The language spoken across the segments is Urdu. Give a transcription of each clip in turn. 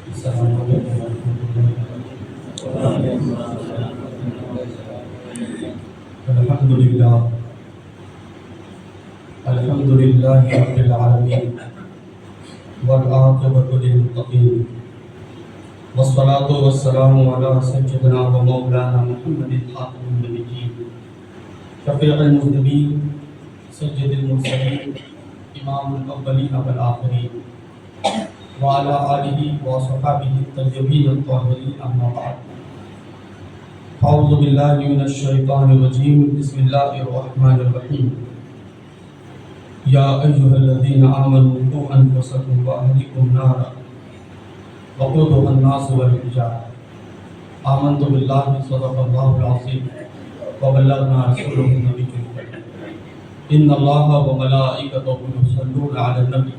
السلام علیکم ورحمۃ اللہ۔ الحمد للہ رب العالمین والعاقبۃ للمتقین والصلاة والسلام علی سیدنا و مولانا محمد خاتم النبیین شفیع المذنبین سید المرسلین امام الاولین والآخرین وعلى آلہ وصحبہ الطیبین الطاہرین اما بعد۔ اعوذ باللہ من الشیطان الرجیم بسم اللہ الرحمن الرحیم۔ یا ایھا الذین آمنوا قوا انفسکم واہلیکم نارا وقودها الناس والحجارہ آمنت باللہ صدق اللہ العظیم وبلغنا رسولہ النبی الکریم ان اللہ وملائکتہ یصلون علی النبی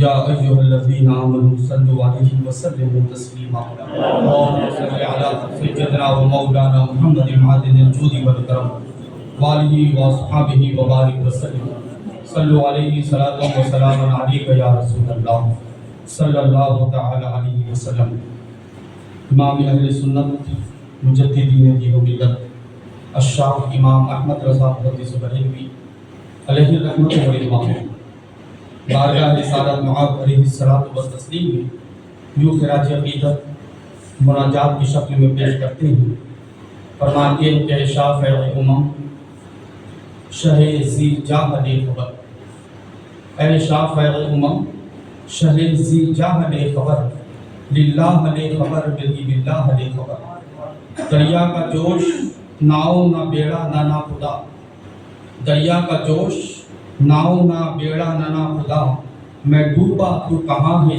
یا ایھا الذین آمنوا صلوا علیہ وسلموا تسلیما اللهم صل علی سیدنا و مولانا محمد معدن الجود والکرم وآلہ واصحابہ وبارک وسلم صلوا علیہ صلاۃ و سلام علیک یا رسول اللہ صلی اللہ تعالی علیہ وسلم۔ امام اہل سنت مجددین دین و ملت الشیخ امام احمد رضا محدث بریلوی علیہ الرحمۃ والرضوان بارگاہ رسالت معاذ علیہ الصلوۃ والتسلیم میں یوں خراج عقیدت مناجات کی شکل میں پیش کرتے ہیں۔ فرماتے ہیں کہ شافع امم شہ ذی جاہ خبر، اے شافع امم شہ ذی جاہ خبر، للہ خبر بلی باللہ خبر۔ دریا کا جوش ناؤ نہ بیڑا نہ خدا، دریا کا جوش ناؤ نہ بیڑا نہ خدا، میں ڈوبا تو کہاں ہے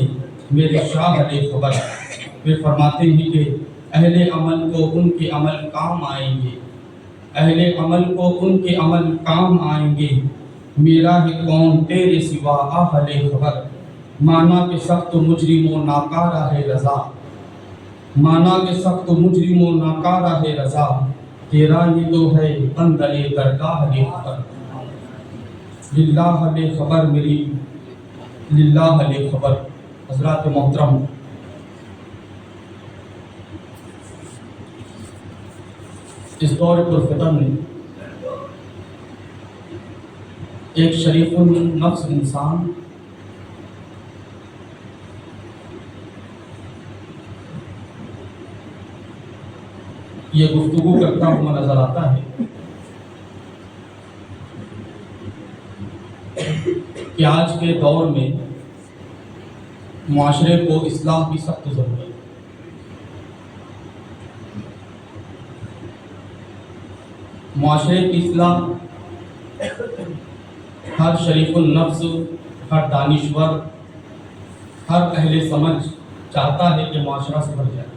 میرے شاہ خبر۔ پھر فرماتے ہیں کہ اہل عمل کو ان کے عمل کام آئیں گے، اہل عمل کو ان کے عمل کام آئیں گے، میرا ہے کون تیرے سوا اہل خبر۔ مانا کہ سخت مجرم و ناکارہ ہے رضا، مانا کہ سخت مجرم و ناکارہ ہے رضا، تیرا یہ تو ہے بندہ درگاہ خبر۔ للہ خبر میری للہ خبر۔ حضرات محترم، اس دور پرفتن میں ایک شریف النفس انسان یہ گفتگو کرتا ہوا نظر آتا ہے کہ آج کے دور میں معاشرے کو اصلاح کی سخت ضرورت ہے۔ معاشرے کی اصلاح ہر شریف النفس، ہر دانشور، ہر اہل سمجھ چاہتا ہے کہ معاشرہ سدھر جائے،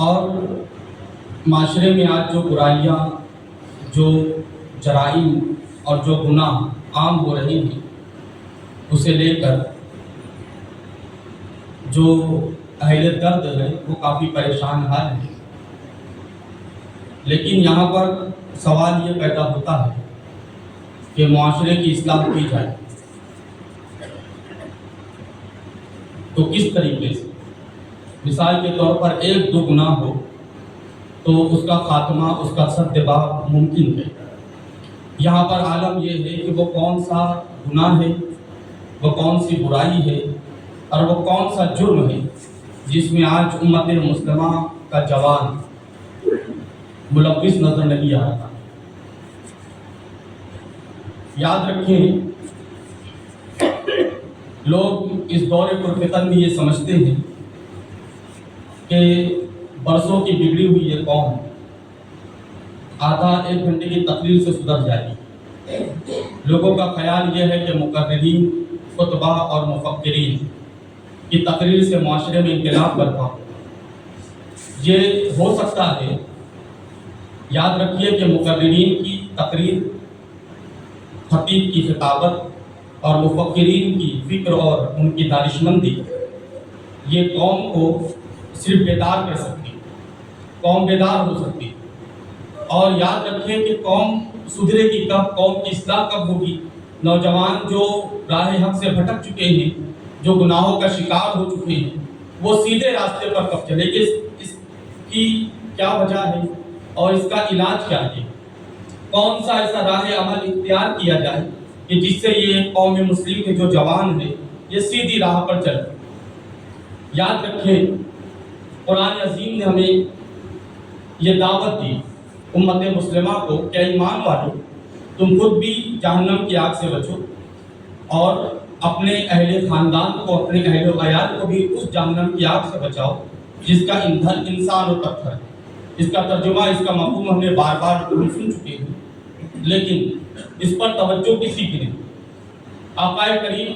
اور معاشرے میں آج جو برائیاں، جو جرائم اور جو گناہ عام ہو رہے ہیں، اسے لے کر جو اہل درد ہے وہ کافی پریشان حال ہے۔ لیکن یہاں پر سوال یہ پیدا ہوتا ہے کہ معاشرے کی اصلاح کی جائے تو کس طریقے سے؟ مثال کے طور پر ایک دو گناہ ہو تو اس کا خاتمہ، اس کا سدباب ممکن ہے۔ یہاں پر عالم یہ ہے کہ وہ کون سا گناہ ہے، وہ کون سی برائی ہے، اور وہ کون سا جرم ہے جس میں آج امت مسلمہ کا جوان ملوث نظر نہیں آ رہا۔ یاد رکھیں، لوگ اس دور پرفتن میں یہ سمجھتے ہیں کہ برسوں کی بگڑی ہوئی یہ قوم آدھا ایک گھنٹے کی تقریر سے سدھر جائے گی۔ لوگوں کا خیال یہ ہے کہ مقررین، خطبہ اور مفکرین کی تقریر سے معاشرے میں انقلاب برپا ہو۔ یہ ہو سکتا ہے، یاد رکھیے کہ مقررین کی تقریر، خطیب کی خطابت اور مفکرین کی فکر اور ان کی دانشمندی یہ قوم کو صرف بیدار کر سکتی، قوم بیدار ہو سکتی۔ اور یاد رکھیں کہ قوم سدھرے گی کب، قوم کی اصلاح کب ہوگی؟ نوجوان جو راہ حق سے بھٹک چکے ہیں، جو گناہوں کا شکار ہو چکے ہیں، وہ سیدھے راستے پر کب چلے گے؟ اس کی کیا وجہ ہے اور اس کا علاج کیا ہے؟ کون سا ایسا راہ عمل اختیار کیا جائے کہ جس سے یہ قوم مسلم کے جو جوان ہیں یہ سیدھی راہ پر چلے؟ یاد رکھیں، قرآن عظیم نے ہمیں یہ دعوت دی امت مسلمہ کو کہ ایمان والو، تم خود بھی جہنم کی آگ سے بچو اور اپنے اہل خاندان کو، اپنے اہل و عیال کو بھی اس جہنم کی آگ سے بچاؤ جس کا ایندھن انسان و پتھر ہے۔ اس کا ترجمہ، اس کا مفہوم ہم نے بار بار سن چکے ہیں، لیکن اس پر توجہ کسی کی نہیں۔ آقا کریم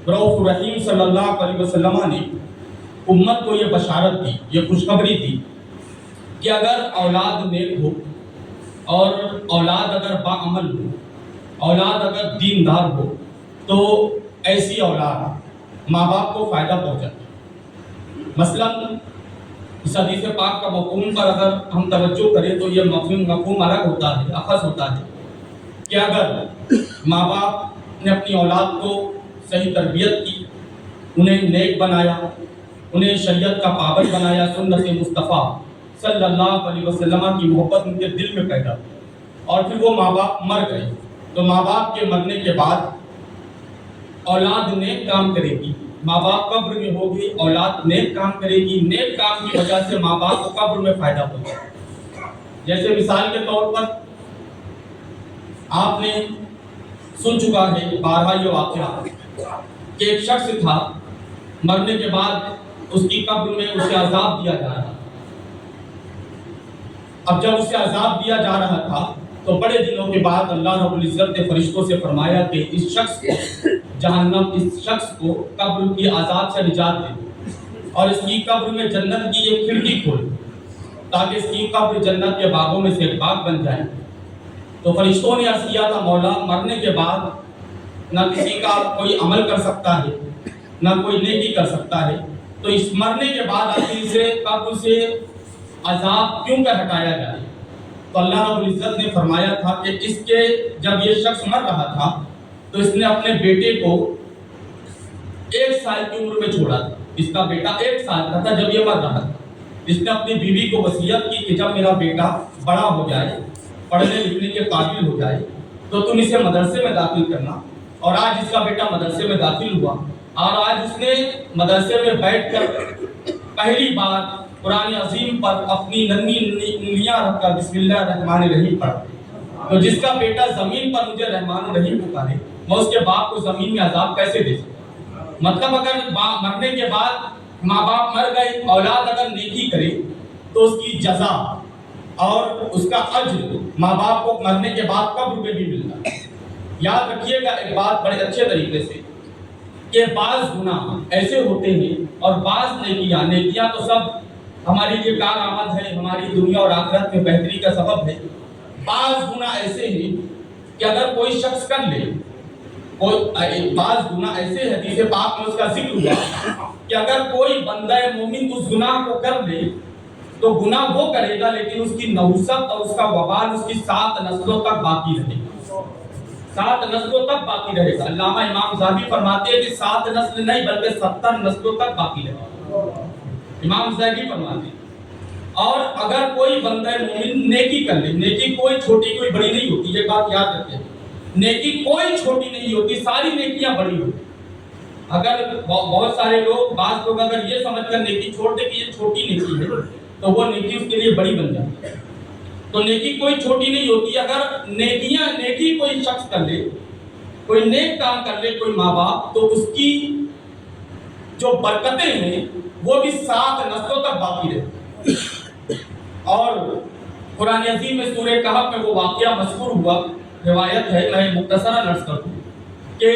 رؤوف الرحیم صلی اللہ علیہ وسلم نے امت کو یہ بشارت دی، یہ خوشخبری دی کہ اگر اولاد نیک ہو اور اولاد اگر باعمل ہو، اولاد اگر دیندار ہو، تو ایسی اولاد ماں باپ کو فائدہ پہنچاتی ہے۔ مثلا اس حدیث پاک کا مفہوم پر اگر ہم توجہ کریں تو یہ مفہوم الگ ہوتا ہے، اخذ ہوتا ہے کہ اگر ماں باپ نے اپنی اولاد کو صحیح تربیت کی، انہیں نیک بنایا، انہیں شریعت کا پابند بنایا، سنت مصطفیٰ صلی اللہ علیہ وسلم کی محبت ان کے دل میں پیدا ہوئی، اور پھر وہ ماں باپ مر گئے، تو ماں باپ کے مرنے کے بعد اولاد نیک کام کرے گی، ماں باپ قبر میں ہوگی، اولاد نیک کام کرے گی، نیک کام کی وجہ سے ماں باپ کو قبر میں فائدہ ہوگا۔ جیسے مثال کے طور پر آپ نے سن چکا ہے بارہا یہ واقعہ کہ ایک شخص تھا، مرنے کے بعد اس کی قبر میں اسے عذاب دیا جا رہا۔ اب جب اسے عذاب دیا جا رہا تھا تو بڑے دنوں کے بعد اللہ رب العزت نے فرشتوں سے فرمایا کہ اس شخص کو جہنم، اس شخص کو قبر کی عذاب سے نجات دے اور اس کی قبر میں جنت کی ایک کھڑکی کھول تاکہ اس کی قبر جنت کے باغوں میں سے ایک باغ بن جائے۔ تو فرشتوں نے عرض کیا تھا، مولا مرنے کے بعد نہ کسی کا کوئی عمل کر سکتا ہے، نہ کوئی نیکی کر سکتا ہے، تو اس مرنے کے بعد آخر سے قبر سے عذاب کیوں کر ہٹایا جائے؟ تو اللہ رب العزت نے فرمایا تھا کہ اس کے جب یہ شخص مر رہا تھا تو اس نے اپنے بیٹے کو 1 سال کی عمر میں چھوڑا تھا۔ اس کا بیٹا 1 سال کا تھا جب یہ مر رہا تھا۔ اس نے اپنی بیوی کو وصیت کی کہ جب میرا بیٹا بڑا ہو جائے، پڑھنے لکھنے کے قابل ہو جائے، تو تم اسے مدرسے میں داخل کرنا۔ اور آج اس کا بیٹا مدرسے میں داخل ہوا اور آج اس نے مدرسے میں بیٹھ کر پہلی بار قرآن عظیم پر اپنی ننھی انگلیاں رکھ کر بسم اللہ الرحمن الرحیم پڑھا۔ تو جس کا بیٹا زمین پر مجھے رحمان الرحیم پکارے، میں اس کے باپ کو زمین میں عذاب کیسے دے سکتا؟ مطلب اگر مرنے کے بعد ماں باپ مر گئے، اولاد اگر نیکی کرے تو اس کی جزا اور اس کا اجر ماں باپ کو مرنے کے بعد قبر میں بھی ملتا ہے۔ یاد رکھیے گا ایک بات بڑے اچھے طریقے سے کہ بعض گناہ ایسے ہوتے ہیں اور بعض نیکیاں تو سب ہماری لیے کارآمد ہے، ہماری دنیا اور آخرت میں بہتری کا سبب ہے۔ بعض گناہ ایسے ہیں کہ اگر کوئی شخص کر لے، بعض گناہ ایسے حدیث پاک میں اس کا ذکر ہوا کہ اگر کوئی بندہ مومن اس گناہ کو کر لے تو گناہ وہ کرے گا لیکن اس کی نحوست اور اس کا وبال اس کی 7 نسلوں تک باقی رہے گا، 7 نسلوں تک باقی رہے گا۔ علامہ امام ذہبی فرماتے ہیں کہ 7 نسل نہیں بلکہ 70 نسلوں تک باقی رہے گا، امام ذہبی فرماتے ہیں۔ اور اگر کوئی بندہ مومن نیکی کر لے، نیکی کوئی چھوٹی کوئی بڑی نہیں ہوتی، یہ بات یاد رکھیں، نیکی کوئی چھوٹی نہیں ہوتی، ساری نیکیاں بڑی ہوتی۔ اگر بہت سارے لوگ، بعض لوگ اگر یہ سمجھ کر نیکی چھوڑ دے کہ یہ چھوٹی نیکی ہے تو وہ نیکی اس کے لیے بڑی بن جاتی ہے۔ تو نیکی کوئی چھوٹی نہیں ہوتی۔ اگر نیکی کوئی شخص کر لے، کوئی نیک کام کر لے کوئی ماں باپ، تو اس کی جو برکتیں ہیں وہ بھی 7 نسلوں تک باقی رہتی۔ اور قرآن عظیم میں سورہ کہف میں وہ واقعہ مذکور ہوا، روایت ہے، میں مختصراً عرض کر دوں کہ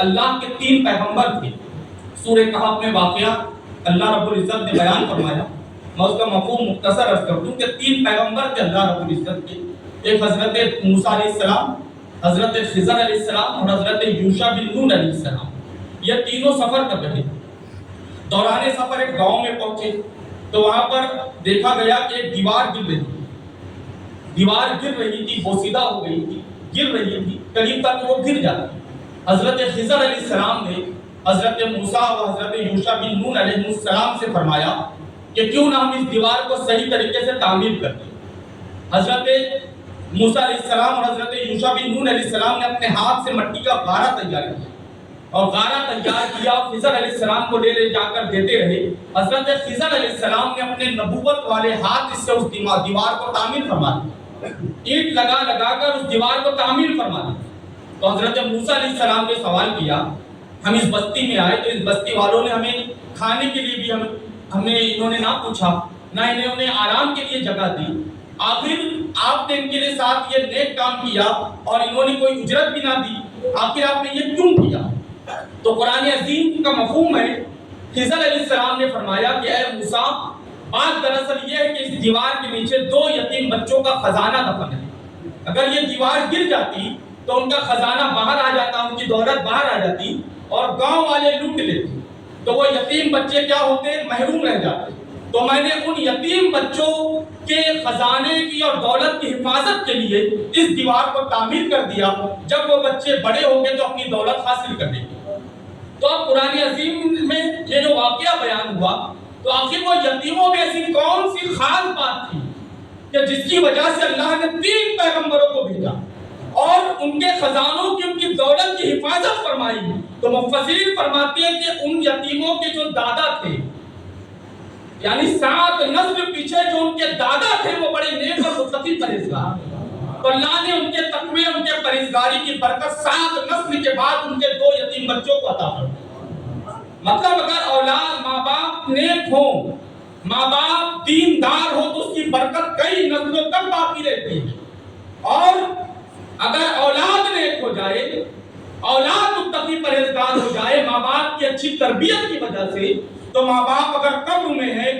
اللہ کے 3 پیغمبر تھے۔ سورہ کہف میں واقعہ اللہ رب العزت نے بیان فرمایا، میں اس کا مفہوم مختصر عرض کر دوں کہ 3 پیغمبر تھے اللہ رب العزت کے، ایک حضرت موسیٰ علیہ السلام، حضرت خضر علیہ السلام اور حضرت یوشع بن نون علیہ السلام۔ یہ تینوں سفر کر رہے تھے۔ دوران سفر ایک گاؤں میں پہنچے تو وہاں پر دیکھا گیا کہ ایک دیوار گر رہی تھی، بوسیدہ ہو گئی تھی، گر رہی تھی قریب تک وہ گر جاتی. حضرت خضر علیہ السلام نے حضرت موسیٰ و حضرت یوشع بن نون علیہ السلام سے فرمایا کہ کیوں نہ ہم اس دیوار کو صحیح طریقے سے تعمیر کر دیں. حضرت موسیٰ علیہ السلام اور حضرت یوشع بن نون علیہ السلام نے اپنے ہاتھ سے مٹی کا غارہ تیار کیا اور غارہ تیار کیا اور خضر علیہ السلام کو لے جا کر دیتے رہے. حضرت خضر علیہ السلام نے اپنے نبوت والے ہاتھ سے اس دیوار کو تعمیر فرما دی, اینٹ لگا لگا کر اس دیوار کو تعمیر فرما دی. تو حضرت موسیٰ علیہ السلام نے سوال کیا, ہم اس بستی میں آئے تو اس بستی والوں نے ہمیں کھانے کے لیے بھی ہمیں انہوں نے نہ پوچھا, نہ انہیں آرام کے لیے جگہ دی, آخر آپ نے ان کے ساتھ یہ نیک کام کیا اور انہوں نے کوئی اجرت بھی نہ دی, آخر آپ نے یہ کیوں کیا؟ تو قرآن عظیم کا مفہوم ہے, خضر علیہ السلام نے فرمایا کہ اے موسیٰ, بات دراصل یہ ہے کہ اس دیوار کے نیچے 2 یتیم بچوں کا خزانہ دفن ہے. اگر یہ دیوار گر جاتی تو ان کا خزانہ باہر آ جاتا, ان کی دولت باہر آ جاتی اور گاؤں والے لوٹ لیتے, تو وہ یتیم بچے کیا ہوتے, محروم رہ جاتے. تو میں نے ان یتیم بچوں کے خزانے کی اور دولت کی حفاظت کے لیے اس دیوار کو تعمیر کر دیا, جب وہ بچے بڑے ہوں گے تو اپنی دولت حاصل کر لیں گے. تو اب قرآن عظیم میں یہ جو واقعہ بیان ہوا, تو آخر وہ یتیموں میں ایسی کون سی خاص بات تھی کہ جس کی وجہ سے اللہ نے 3 پیغمبروں کو بھیجا اور ان کے خزانوں کی, ان کی دولت کی حفاظت فرمائی. تو مفسرین فرماتے ہیں کہ ان یتیموں کے جو دادا تھے, یعنی 7 نسل پیچھے جو ان کے دادا تھے وہ بڑے نیک اور متقی پرہیزگار, تو اللہ نے ان کے تقوی, ان کے پرہیزگاری کی برکت 7 نسل کے بعد ان کے 2 یتیم بچوں کو عطا فرمائی. مطلب اگر اولاد ماں باپ نیک ہوں, ماں باپ دیندار ہو تو اس کی برکت کئی نسلوں تک باقی رہتی ہے. اور اگر اولاد نیک ہو جائے, اولاد متقی پرہیزگار ہو جائے ماں باپ کی اچھی تربیت کی وجہ سے, تو ماں باپ اگر قبر میں ہے,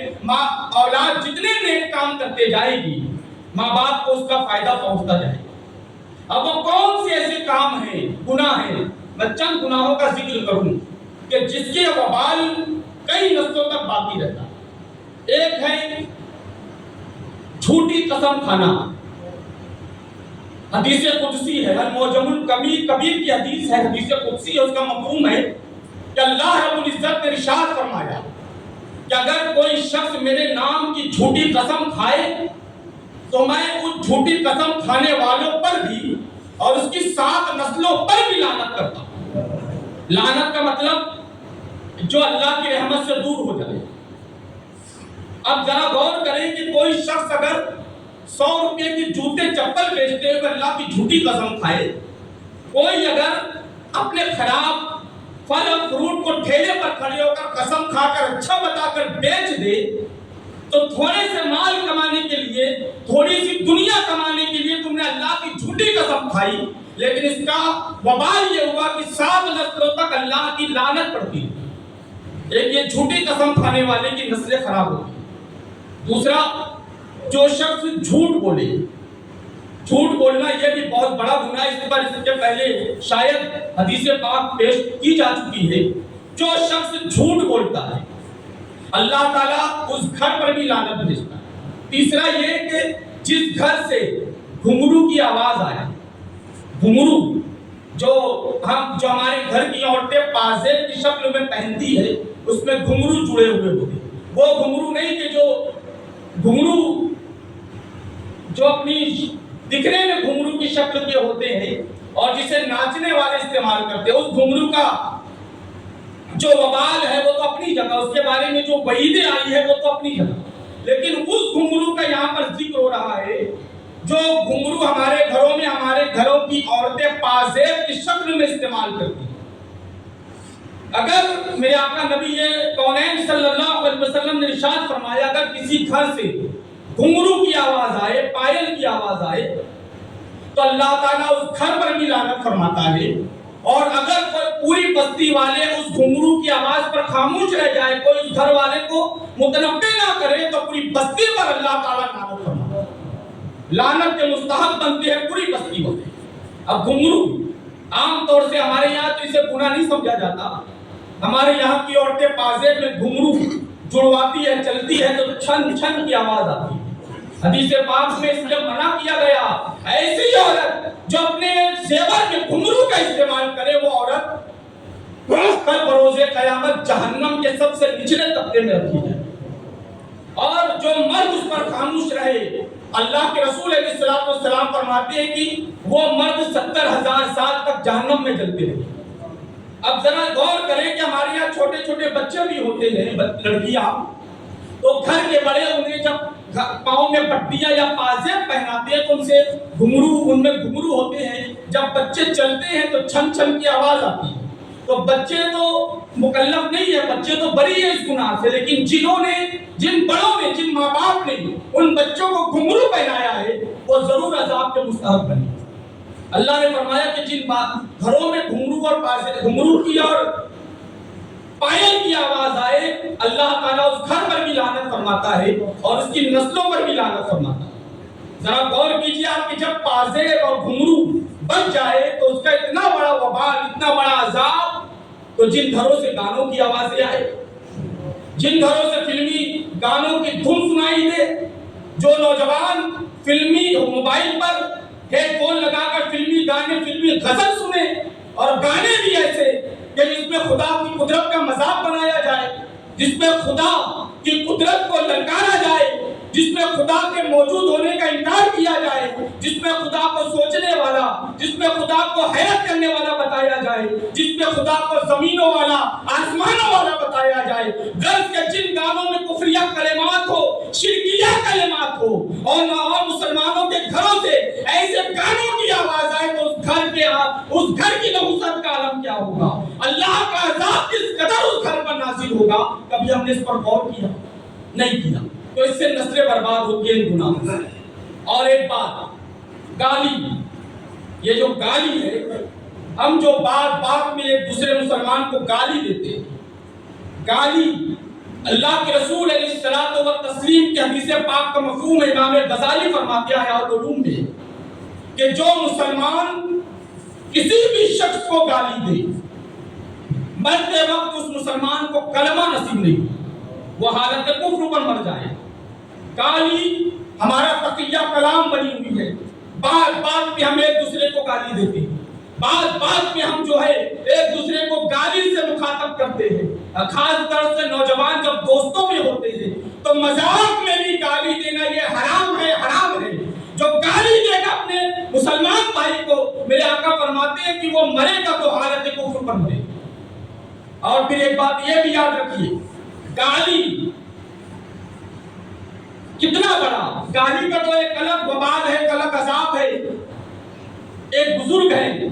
اولاد جتنے نیک کام کرتے جائے گی ماں باپ کو اس کا فائدہ پہنچتا جائے گا. اب وہ کون سے ایسے کام ہیں, گناہ ہیں, میں چند گناہوں کا ذکر کروں کہ جس کے وبال کئی نسلوں تک باقی رہتا. ایک ہے جھوٹی قسم کھانا. حدیث قدسی ہے, المعجم الکبیر کی حدیث ہے, حدیث قدسی ہے, اس کا مفہوم ہے کہ اللہ رب العزت نے ارشاد فرمایا کہ اگر کوئی شخص میرے نام کی جھوٹی قسم کھائے تو میں اس جھوٹی قسم کھانے والوں پر بھی اور اس کی 7 نسلوں پر بھی لعنت کرتا ہوں. لعنت کا مطلب جو اللہ کی رحمت سے دور ہو جائے. اب ذرا غور کریں کہ کوئی شخص اگر 100 روپے کی جوتے چپل بیچتے ہوئے اللہ کی جھوٹی قسم کھائے, کوئی اگر اپنے خراب پھل اور فروٹ کو ٹھیلے پر کھڑے ہو کر قسم کھا کر اچھا بتا کر بیچ دے, تو تھوڑے سے مال کمانے کے لیے, تھوڑی سی دنیا کمانے کے لیے تم نے اللہ کی جھوٹی قسم کھائی, لیکن اس کا وبال یہ ہوا کہ 7 نسلوں تک اللہ کی لعنت پڑتی ہے. ایک یہ جھوٹی قسم کھانے والے کی نسلیں خراب ہوتی. دوسرا, جو شخص جھوٹ بولے, جھوٹ بولنا یہ بھی بہت بڑا گناہ ہے. اس پر اس کے پہلے شاید حدیث پاک پیش کی جا چکی ہے. جو شخص جھوٹ بولتا ہے اللہ تعالیٰ اس گھر پر بھی لعنت بھیجتا ہے. تیسرا یہ کہ جس گھر سے گھنگرو کی آواز آئے, گھنگرو جو ہمارے گھر کی عورتیں پازیب کی شکل میں پہنتی ہے, اس میں گھنگرو جڑے ہوئے ہوتے. وہ گھنگرو نہیں کہ جو گھنگرو جو اپنی دکھنے میں گھنگرو کی شکل کے ہوتے ہیں اور جسے ناچنے والے استعمال کرتے ہیں, اس گھنگرو کا جو وبال ہے وہ تو اپنی جگہ, اس کے بارے میں جو وعیدیں آئی ہے وہ تو اپنی جگہ, لیکن اس گھنگرو کا یہاں پر ذکر ہو رہا ہے جو گھنگرو ہمارے گھروں میں, ہمارے گھروں کی عورتیں پازیب کی شکل میں استعمال کرتی ہیں. اگر میرے آقا نبی کونین صلی اللہ علیہ وسلم نے ارشاد فرمایا اگر کسی گھر سے گھنگرو کی آواز آئے, پائل کی آواز آئے, تو اللہ تعالیٰ اس گھر پر بھی لعنت فرماتا ہے. اور اگر کوئی پوری بستی والے اس گھنگرو کی آواز پر خاموش رہ جائے, کوئی اس گھر والے کو متنبہ نہ کرے, تو پوری بستی پر اللہ تعالیٰ لعنت فرماتا ہے. لعنت کے مستحق بنتے ہیں پوری بستی والے. اب گھنگرو عام طور سے ہمارے یہاں تو اسے گناہ نہیں سمجھا جاتا. ہمارے یہاں کی عورتیں پازیب میں گھنگرو جڑواتی ہے, چلتی ہے تو چھن چھن کی آواز آتی ہے. حدیث پاک میں اس لیے منع کیا گیا ایسی عورت جو اپنے زیور میں گھنگرو کا استعمال کرے وہ عورت کل بروز قیامت جہنم کے سب سے نچلے طبقے میں رکھی جائے، اور جو مرد اس پر خاموش رہے اللہ کے رسول علیہ الصلوۃ والسلام فرماتے ہیں کہ وہ مرد 70,000 سال تک جہنم میں جلتے رہے۔ اب ذرا غور کریں کہ ہمارے یہاں چھوٹے چھوٹے بچے بھی ہوتے ہیں، لڑکیاں، تو گھر کے بڑے انہیں جب پاؤں میں پٹیاں یا پازیب پہناتے ہیں تو ان میں گھنگرو ہوتے ہیں، جب بچے چلتے ہیں تو چھن چھن کی آواز آتی ہے۔ تو بچے تو مکلف نہیں ہے، بچے تو بری ہے اس گناہ سے، لیکن جن بڑوں نے، جن ماں باپ نے ان بچوں کو گھنگرو پہنایا ہے وہ ضرور عذاب کے مستحق بنے۔ اللہ نے فرمایا کہ جن گھروں میں گھنگرو کی اور پائل کی آواز آئے اللہ تعالیٰ اس گھر پر بھی لعنت فرماتا ہے اور اس کی نسلوں پر بھی لعنت فرماتا ہے۔ ذرا غور کیجیے آپ کہ جب پازیب اور گھنگرو بچ جائے تو اس کا اتنا بڑا وبال، اتنا بڑا عذاب، تو جن گھروں سے گانوں کی آوازیں آئے، جن گھروں سے فلمی گانوں کی دھن سنائی دے، جو نوجوان فلمی موبائل پر ہیڈ فون لگا کر فلمی گانے، فلمی غزل سنے، اور گانے بھی ایسے کہ جس میں خدا کی قدرت کا مذاق بنایا جائے، جس میں خدا کی قدرت کو للکارا جائے، جس میں خدا کے موجود ہونے کا انکار کیا جائے، جس میں خدا کو سوچنے والا، جس میں خدا کو حیرت کرنے والا بتایا جائے، جس میں خدا کو زمینوں والا، آسمانوں والا بتایا جائے، غرض کے جن گانوں میں کفریہ کلمات ہو، شرکیہ کلمات ہو، اور مسلمانوں کے گھروں سے ایسے گانوں کی آواز آئے تو اس گھر کی نحوست کا عالم کیا ہوگا، اللہ کا عذاب کس قدر اس گھر پر نازل ہوگا۔ کبھی ہم نے اس پر غور کیا؟ نہیں کیا۔ تو اس سے نسلیں برباد ہوتی ہیں ان گناہوں سے۔ اور ایک بات، گالی، یہ جو گالی ہے، ہم جو بات میں ایک دوسرے مسلمان کو گالی دیتے ہیں، گالی اللہ کے رسول علیہ الصلوۃ والتسلیم کی حدیث پاک کا مفہوم امام غزالی فرماتے ہیں اور علوم میں کہ جو مسلمان کسی بھی شخص کو گالی دے، مرتے وقت اس مسلمان کو کلمہ نصیب نہیں، وہ حالت کفر پر مر جائے۔ گالی ہمارا تقیہ کلام بنی ہوئی ہے، بات بات پہ ہم ایک دوسرے کو گالی دیتے ہیں، بات بات پہ ہم جو ہے ایک دوسرے کو گالی سے مخاطب کرتے ہیں۔ خاص طور سے نوجوان جب دوستوں میں ہوتے ہیں تو مذاق میں بھی گالی دینا یہ حرام ہے، حرام ہے۔ جو گالی دے گا اپنے مسلمان بھائی کو، میرے آقا فرماتے ہیں کہ وہ مرے گا تو حالت کفر پر مرے گا۔ اور پھر ایک بات یہ بھی یاد رکھیے، گالی کتنا بڑا، گالی کا تو ایک الگ وبال ہے، ایک الگ عذاب ہے۔ ایک بزرگ ہے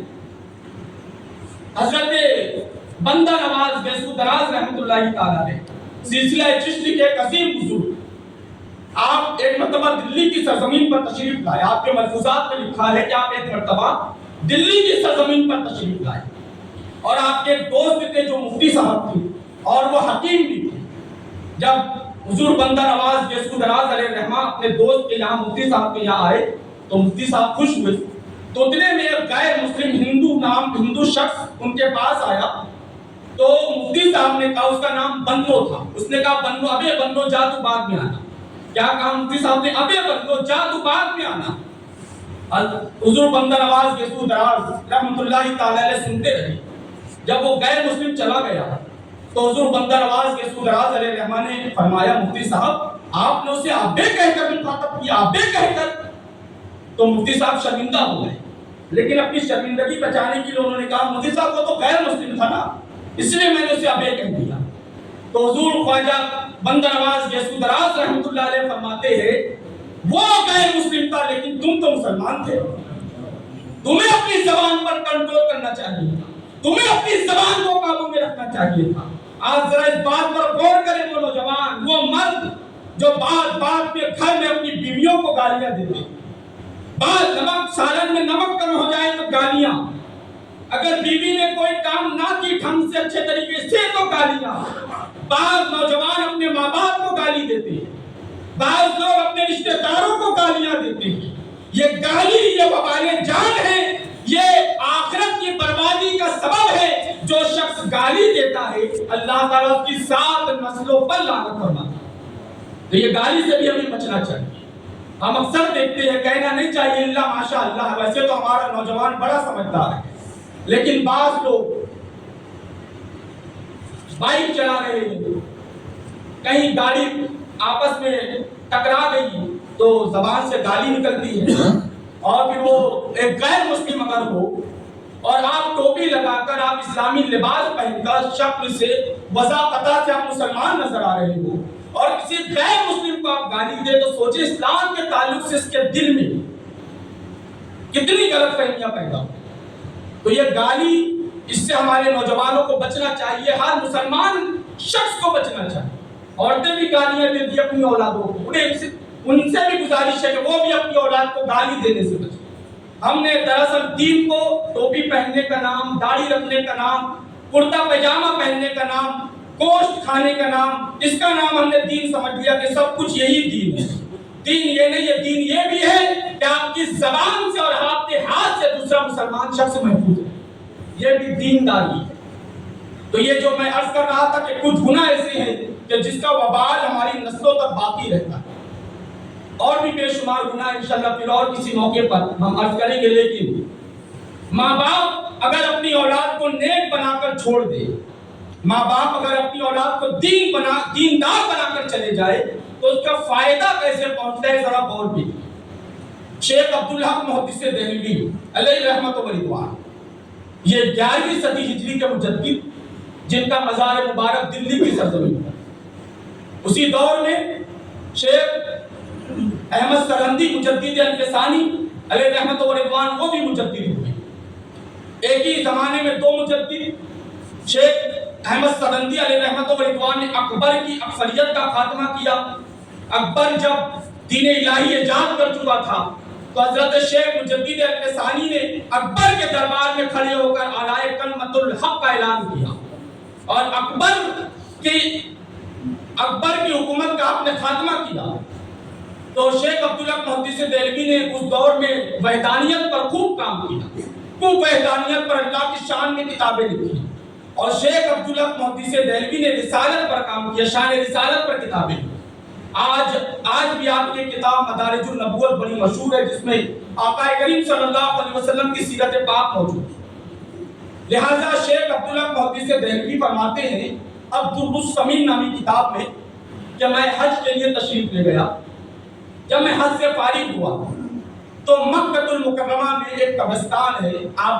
حضرت بندہ نواز گیسو دراز رحمت اللہ تعالیٰ علیہ، سلسلہ چشتی کے ایک عظیم بزرگ۔ آپ ایک مرتبہ دلی کی سرزمین پر تشریف لائے، آپ کے ملفوظات میں لکھا ہے کہ آپ ایک مرتبہ دلی کی سرزمین پر تشریف لائے، اور آپ کے ایک دوست تھے جو مفتی صاحب تھے اور وہ حکیم بھی تھے۔ جب حضور بندہ نواز گیسو دراز علیہ الرحمہ اپنے دوست کے یہاں مفتی صاحب کے یہاں آئے تو مفتی صاحب خوش ہوئے، تو اتنے میں ایک غیر مسلم ہندو شخص ان کے پاس آیا، تو مفتی صاحب نے کہا، اس کا نام بنو تھا، اس نے کہا بنو، ابے بنو جا تو بعد میں آنا۔ کیا کہا مفتی صاحب نے؟ ابے بنو جا تو بعد میں آنا۔ حضور بندہ نواز گیسو دراز رحمت اللہ تعالی علیہ سنتے رہے۔ جب وہ غیر مسلم چلا گیا تو حضور بندہ نواز گیسو دراز علیہ الرحمہ نے فرمایا، مفتی صاحب آپ نے اسے ابے کہہ کر مخاطب کیا، ابے کہہ کر۔ تو مفتی صاحب شرمندہ ہو گئے، لیکن اپنی شرمندگی بچانے کے لیے انہوں نے کہا، مفتی صاحب وہ تو غیر مسلم تھا نا، اس لیے میں نے اسے ابے کہہ دیا۔ تو حضور خواجہ بندہ نواز گیسو دراز رحمت اللہ علیہ فرماتے ہیں، وہ غیر مسلم تھا لیکن تم تو مسلمان تھے، تمہیں اپنی زبان پر کنٹرول کرنا چاہیے تھا، تمہیں اپنی زبان کو قابو میں رکھنا چاہیے تھا۔ آج ذرا اس بات پر غور کریں، وہ نوجوان، وہ مرد جو بات بات میں گھر میں اپنی بیویوں کو گالیاں دیتے، بعض نمک سالن میں نمک کم ہو جائے تو گالیاں، اگر بیوی نے کوئی کام نہ کی ڈھنگ سے اچھے طریقے سے تو گالیاں۔ بعض نوجوان اپنے ماں باپ کو گالی دیتے ہیں، بعض لوگ اپنے رشتہ داروں کو گالیاں دیتے ہیں۔ یہ گالی، یہ وبال جان ہے، یہ آخرت کی بربادی کا سبب ہے۔ جو شخص گالی دیتا ہے اللہ تعالیٰ اس کی 7 نسلوں پر لعنت فرماتا ہے۔ تو یہ گالی سے بھی ہمیں بچنا چاہیے۔ ہم اکثر دیکھتے ہیں، کہنا نہیں چاہیے اللہ ماشاء اللہ، ویسے تو ہمارا نوجوان بڑا سمجھدار ہے، لیکن بعض لوگ بائک چلا رہے ہیں، کہیں گاڑی آپس میں ٹکرا گئی تو زبان سے گالی نکلتی ہے، اور پھر وہ ایک غیر مسلم اگر ہو اور آپ ٹوپی لگا کر، آپ اسلامی لباس پہن کر شکل سے وضاحت سے آپ مسلمان نظر آ رہے ہو اور کسی غیر مسلم کو آپ گالی دے، تو سوچیں اسلام کے تعلق سے اس کے دل میں کتنی غلط فہمیاں پیدا ہو۔ تو یہ گالی، اس سے ہمارے نوجوانوں کو بچنا چاہیے، ہر مسلمان شخص کو بچنا چاہیے۔ عورتیں بھی گالیاں دیتی اپنی اولادوں کو، ان سے بھی گزارش ہے کہ وہ بھی اپنی اولاد کو گالی دینے سے بچیں۔ ہم نے دراصل دین کو ٹوپی پہننے کا نام، داڑھی رکھنے کا نام، کرتا پائجامہ پہننے کا نام، گوشت کھانے کا نام، اس کا نام ہم نے دین سمجھ لیا کہ سب کچھ یہی دین ہے۔ دین یہ نہیں ہے، دین یہ بھی ہے کہ آپ کی زبان سے اور آپ کے ہاتھ سے دوسرا مسلمان شخص محفوظ ہے، یہ بھی دینداری ہے۔ تو یہ جو میں عرض کر رہا تھا کہ کچھ گناہ ایسے ہیں کہ جس کا وبال ہماری نسلوں تک باقی رہتا ہے، اور بھی بے شمار گناہ انشاءاللہ پھر اور کسی موقع پر ہم عرض کریں گے۔ لیکن ماں باپ اگر اپنی اولاد کو نیک بنا کر چھوڑ دے، ماں باپ اگر اپنی اولاد کو دیندار بنا کر چلے جائے، تو اس کا فائدہ کیسے پہنچتا ہے ذرا غور بھی۔ شیخ عبدالحق محدث دہلوی علیہ رحمت و رضوان، یہ 11ویں صدی ہجری کے مجدد، جن کا مزار مبارک دلی کی سرزمین پر، اسی دور میں شیخ احمد سرہندی مجدد الفسانی علیہ رحمت و رضوان، وہ بھی مجدد ہوئے۔ ایک ہی زمانے میں دو مجدد، شیخ احمد سرہندی علیہ رحمت و رضوان نے اکبر کی اکثریت کا خاتمہ کیا۔ اکبر جب دین الہی ایجاد کر چکا تھا تو حضرت شیخ مجدد الفسانی نے اکبر کے دربار میں کھڑے ہو کر اعلی کلمۃ الحق کا اعلان کیا، اور اکبر کی حکومت کا آپ نے خاتمہ کیا۔ تو شیخ عبدالحق محدث دہلوی نے اس دور میں وحدانیت پر خوب کام کیا، خوب وحدانیت پر اللہ کی شان میں کتابیں لکھی، اور شیخ عبدالحق محدث دہلوی نے رسالت پر کام کیا، شان رسالت پر کتابیں لکھی۔ آج بھی آپ کی کتاب مدارج النبوت بڑی مشہور ہے، جس میں آقا کریم صلی اللہ علیہ وسلم کی سیرت پاک موجود ہے۔ لہذا شیخ عبدالحق محدث دہلوی فرماتے ہیں عبد السمین نامی کتاب میں کہ میں حج کے لیے تشریف لے گیا۔ جب میں حج سے فارغ ہوا تو مکہ المکرمہ میں ایک قبرستان ہے، آپ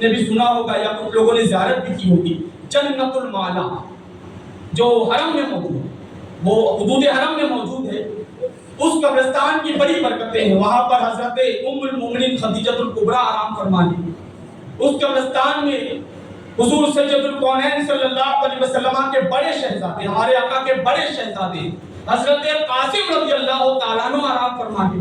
نے بھی سنا ہوگا یا کچھ لوگوں نے زیارت بھی کی ہوگی، جنت المالا، جو حرم میں موجود ہے، وہ حدود حرم میں موجود ہے۔ اس قبرستان کی بڑی برکتیں ہیں، وہاں پر حضرت ام المومنین خدیجہ الکبریٰ آرام فرمانی۔ اس قبرستان میں حضور سید الکونین صلی اللہ علیہ وسلم کے بڑے شہزادے، ہمارے آقا کے بڑے شہزادے حضرت قاسم رضی اللہ تعالیٰ عنہ آرام فرمانے،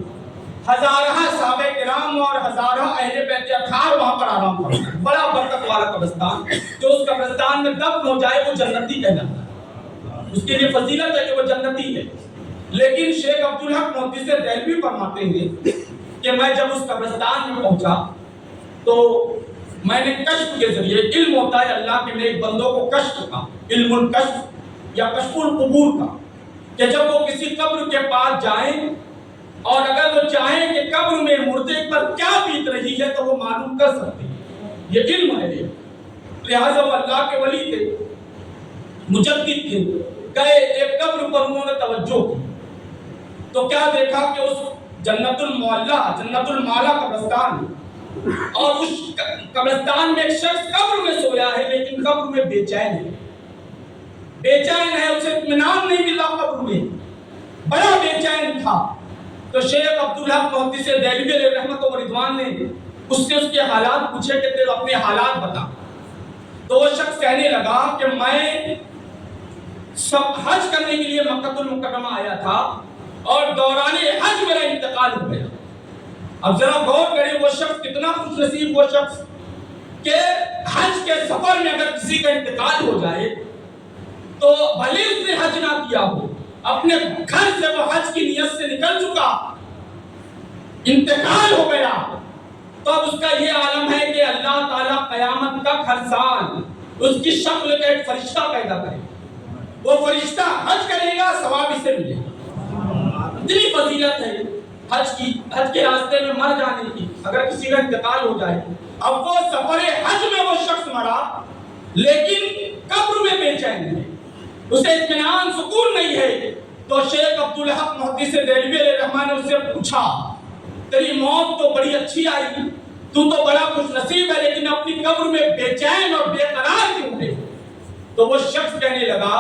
ہزارہ صحابہ کرام اور ہزارہ اہل بیت اطہار وہاں پر آرام فرمانے۔ بڑا برکت والا قبرستان، جو اس قبرستان میں دفن ہو جائے وہ جنتی کہلاتا ہے، اس کے لیے فضیلت ہے کہ وہ جنتی ہے۔ لیکن شیخ عبدالحق محدث دہلوی فرماتے ہیں کہ میں جب اس قبرستان میں پہنچا تو میں نے کشف کے ذریعے، علم ہوتا ہے اللہ کے نیک بندوں کو کشف کا، علم الکشف یا کشف القبور کا، کہ جب وہ کسی قبر کے پاس جائیں اور اگر وہ چاہیں کہ قبر میں مردے پر کیا بیت رہی ہے تو وہ معلوم کر سکتے ہیں، یہ علم ہے۔ لہٰذا وہ اللہ کے ولی تھے، مجدد تھے، گئے ایک قبر پر انہوں نے توجہ کی تو کیا دیکھا کہ اس جنت المالا قبرستان ہے، اور اس قبرستان میں ایک شخص قبر میں سویا ہے، لیکن قبر میں بے چین ہے، اسے اطمینان نہیں ملا، قبر میں بڑا بے چین تھا۔ تو شیخ عبدالحق محدث دہلوی علیہ رحمت و رضوان نے اس سے اس کے حالات پوچھے کہ تیرے اپنے حالات بتا۔ تو وہ شخص کہنے لگا کہ میں حج کرنے کے لیے مکہ المکرمہ آیا تھا اور دوران حج میرا انتقال ہو گیا۔ اب ذرا غور کریں وہ شخص کتنا خوش نصیب، وہ شخص کہ حج کے سفر میں اگر کسی کا انتقال ہو جائے تو بھلے اس نے حج نہ کیا ہو، اپنے گھر سے وہ حج کی نیت سے نکل چکا، انتقال ہو گیا، تو اب اس کا یہ عالم ہے کہ اللہ تعالیٰ قیامت کا ہر سال اس کی شکل کا ایک فرشتہ پیدا کرے، وہ فرشتہ حج کرے گا، ثواب اسے ملے گا۔ اتنی فضیلت ہے حج کے راستے میں مر جانے کی، اگر کسی کا انتقال ہو جائے، اب وہ سفر حج میں وہ شخص مرا لیکن قبر میں بے چین ہے، اسے اطمینان سکون نہیں ہے، تو شیخ عبدالحق محدث دہلوی علیہ الرحمٰن نے اس سے پوچھا تیری موت تو بڑی اچھی آئی، تو بڑا خوش نصیب ہے، لیکن اپنی قبر میں بے چین اور بے قرار کیوں ہے؟ تو وہ شخص کہنے لگا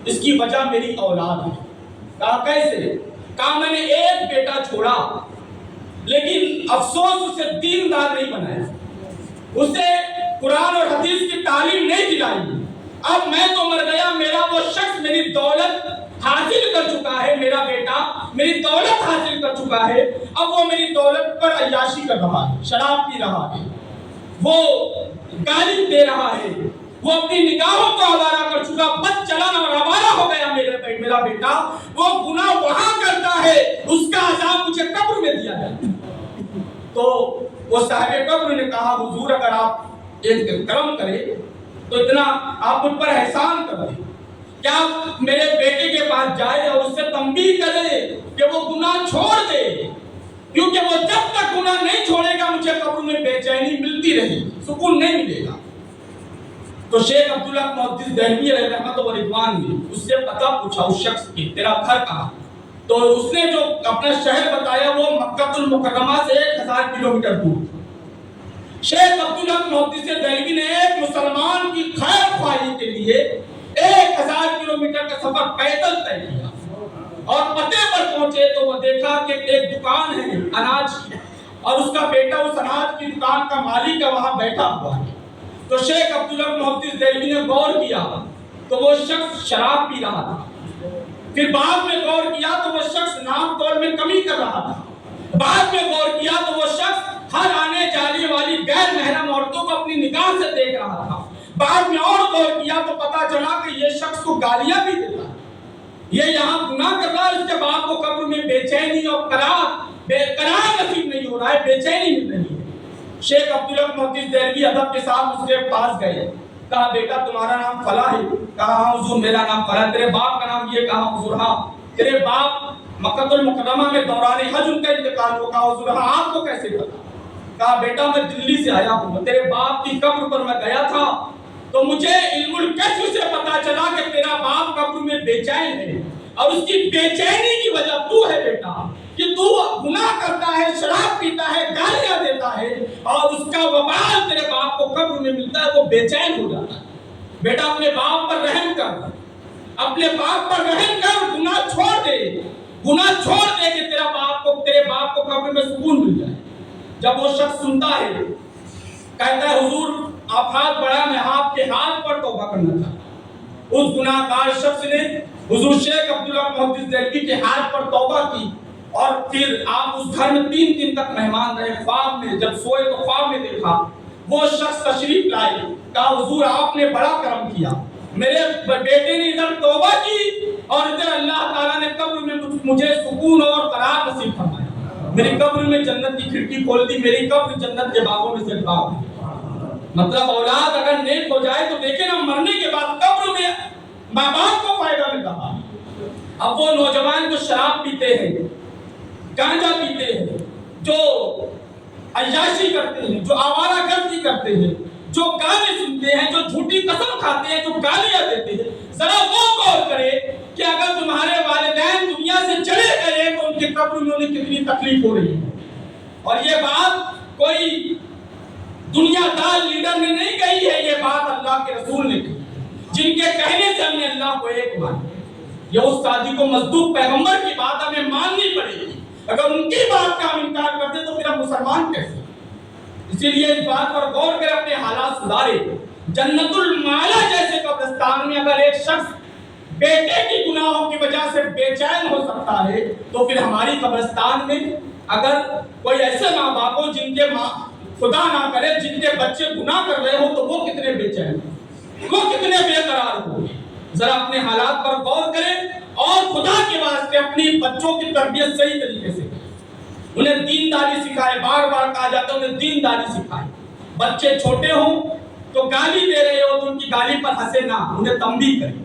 اس کی وجہ میری اولاد ہے۔ کہا کیسے؟ کہا میں نے ایک بیٹا چھوڑا لیکن افسوس اسے دیندار نہیں بنایا، اسے قرآن اور حدیث کی تعلیم نہیں دلائی، اب میں تو مر گیا، میرا وہ شخص میری دولت حاصل کر چکا ہے، میرا بیٹا میری دولت حاصل کر چکا ہے، اب وہ میری دولت پر عیاشی کر رہا ہے، شراب پی رہا ہے، وہ گالی دے رہا ہے، وہ اپنی نگاہوں کو آوارہ کر چکا، بد چلن اور آوارہ ہو گیا میرا بیٹا، وہ گناہ وہاں کرتا ہے، اس کا عذاب مجھے قبر میں دیا جائے۔ تو وہ صاحب قبر نے کہا حضور اگر آپ ایک کرم کرے تو اتنا آپ ان پر احسان کر دیں، کیا آپ میرے بیٹے کے پاس جائے اور اس سے تنبیہ کرے کہ وہ گناہ چھوڑ دے، کیونکہ وہ جب تک گناہ نہیں چھوڑے گا مجھے قبر میں بے چینی ملتی رہے، سکون نہیں ملے گا۔ تو شیخ عبداللہ محدث دہلوی علیہ رحمۃ و رضوان نے اس سے پتہ پوچھا اس شخص کی تیرا گھر کہاں، تو اس نے جو اپنا شہر بتایا وہ مکہ المکرمہ سے 1000 کلومیٹر دور تھا۔ شیخ عبداللہ محدث دہلوی نے ایک مسلمان کی خیر خواہی کے لیے 1000 کلومیٹر کا سفر پیدل طے کیا، اور پتے پر پہنچے تو وہ دیکھا کہ ایک دکان ہے اناج کی، اور اس کا بیٹا اس اناج کی دکان کا مالک ہے وہاں بیٹھا ہوا ہے۔ تو شیخ عبداللہ محدث دہلوی نے غور کیا تو وہ شخص شراب پی رہا تھا، پھر بعد میں غور کیا تو وہ شخص نام طور میں کمی کر رہا تھا، بعد میں غور کیا تو وہ شخص ہر آنے جانے والی غیر محرم عورتوں کو اپنی نگاہ سے دیکھ رہا تھا، بعد میں اور غور کیا تو پتا چلا کہ یہ شخص کو گالیاں بھی دیتا ہے، یہ یہاں گناہ کر رہا ہے، اس کے باپ کو قبر میں بے چینی اور بے قرار نصیب نہیں ہو رہا ہے، بے چینی مل رہی ہے۔ شیخ عبداللہ محدث دہلوی ادب کے ساتھ اس کے پاس گئے، کہا بیٹا تمہارا نام فلاں ہے؟ کہا ہاں حضور میرا نام فلاں۔ تیرے باپ کا نام یہ؟ کہا حضور ہاں۔ تیرے باپ مکہ المکرمہ میں دوران حج ان کا انتقال ہوا؟ کہا حضور ہاں۔ آپ کو کیسے پتا؟ کہا بیٹا میں دلی سے آیا ہوں، تیرے باپ کی قبر پر میں گیا تھا تو مجھے علم الکشف سے پتا چلا کہ تیرا باپ قبر میں بے چین ہے، اور اس کی بے چینی کی وجہ تو ہے بیٹا، کہ تو گناہ کرتا ہے، شراب پیتا ہے، گالیاں دیتا ہے، اور اس کا وبال تیرے باپ کو قبر میں ملتا ہے، وہ بے چین ہو جاتا ہے۔ بیٹا اپنے باپ پر رحم کر، اپنے باپ پر رحم کر، گناہ چھوڑ دے، گناہ چھوڑ دے کہ تیرے باپ کو قبر میں سکون مل جائے۔ جب وہ شخص سنتا ہے کہتا ہے حضور آپ ہاتھ بڑھا، میں آپ کے ہاتھ پر توبہ کرنا چاہتا۔ اس گناہ گار شخص نے حضور شیخ عبداللہ محدث دہلوی کے ہاتھ پر توبہ کی، اور پھر آپ اس گھر میں 3 دن تک مہمان رہے۔ خواب میں جب سوئے تو خواب میں دیکھا وہ شخص تشریف لائے، کہا حضور آپ نے بڑا کرم کیا، میرے بیٹے نے ادھر توبہ کی اور ادھر اللہ تعالیٰ نے قبر میں مجھے سکون اور قرار نصیب فرمایا، میری قبر میں جنت کی کھڑکی کھول دی، میری قبر جنت کے باغوں میں سے باغ ہے۔ مطلب اولاد اگر نیک ہو جائے تو دیکھیں نا، مرنے کے بعد قبر میں ماں باپ کو فائدہ مل رہا۔ اب وہ نوجوان جو شراب پیتے ہیں، گانجا پیتے ہیں، جو عیاشی کرتے ہیں، جو آوارہ گردی کرتے ہیں، جو گانے سنتے ہیں، جو جھوٹی قسم کھاتے ہیں، جو گالیاں دیتے ہیں، ذرا وہ غور کرے کہ اگر تمہارے والدین دنیا سے چلے گئے تو ان کی قبر میں انہیں کتنی تکلیف ہو رہی ہے۔ اور یہ بات کوئی دنیا دار لیڈر نے نہیں کہی ہے، یہ بات اللہ کے رسول نے کہی، جن کے کہنے سے ہم نے اللہ کو ایک مانا۔ یہ اس صادق و مصدوق پیغمبر کی بات ہمیں ماننی پڑے گی، اگر ان کی بات کا ہم انکار کرتے تو پھر ہم مسلمان کیسے؟ اسی لیے اس بات پر غور کر اپنے حالات سدھارے۔ جنت المعلا جیسے قبرستان میں اگر ایک شخص بیٹے کی گناہوں کی وجہ سے بے چین ہو سکتا ہے تو پھر ہماری قبرستان میں اگر کوئی ایسے ماں باپ ہو جن کے خدا نہ کرے جن کے بچے گناہ کر رہے ہو تو وہ کتنے بے چین ہو، وہ کتنے بے قرار ہو۔ ذرا اپنے حالات پر غور کریں اور خدا کے واسطے اپنی بچوں کی تربیت صحیح طریقے سے انہیں دینداری سکھائے۔ بار بار کہا جاتا ہے انہیں دینداری سکھائے۔ بچے چھوٹے ہوں تو گالی دے رہے ہو تو ان کی گالی پر ہنسے نہ، انہیں تنبیہ کریں۔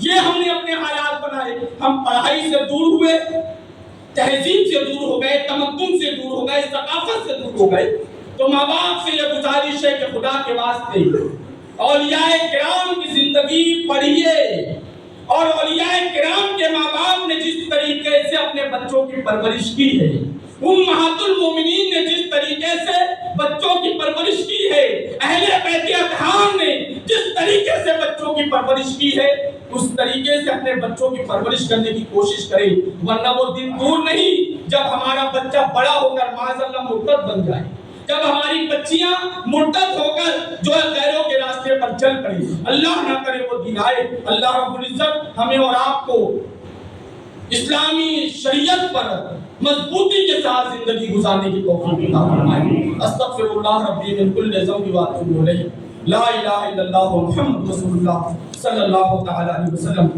یہ ہم نے اپنے حالات بنائے. ہم پڑھائی سے دور ہوئے، تہذیب سے دور ہو گئے، تمدن سے دور ہو گئے، ثقافت سے دور ہو گئے. تو ماں باپ سے یہ گزارش ہے کہ خدا کے واسطے اولیاء کرام کی زندگی پڑھیے، اور اولیاء کرام کے ماں باپ نے جس طریقے سے اپنے بچوں کی پرورش کی ہے، امہات المومنین نے جس طریقے سے بچوں کی پرورش کی ہے، اہل بیت اطہار نے جس طریقے سے بچوں کی پرورش کی ہے، اس طریقے سے اپنے بچوں کی پرورش کرنے کی کوشش کریں. ورنہ وہ دن دور نہیں جب ہمارا بچہ بڑا ہو کر معاذ اللہ مرتد بن جائے، جب ہماری بچیاں مرتد ہو کر جو غیروں کے راستے پر چل پڑیں. اللہ نہ کرے وہ دن آئے. اللہ رب العزت ہمیں اور آپ کو اسلامی شریعت پر مضبوطی کے ساتھ زندگی گزارنے کی توفیق عطا فرمائے. استغفر اللہ ربی من کل ذنب واتوب الیہ. لا الہ الا اللہ محمد رسول اللہ صلی اللہ تعالی علیہ وسلم.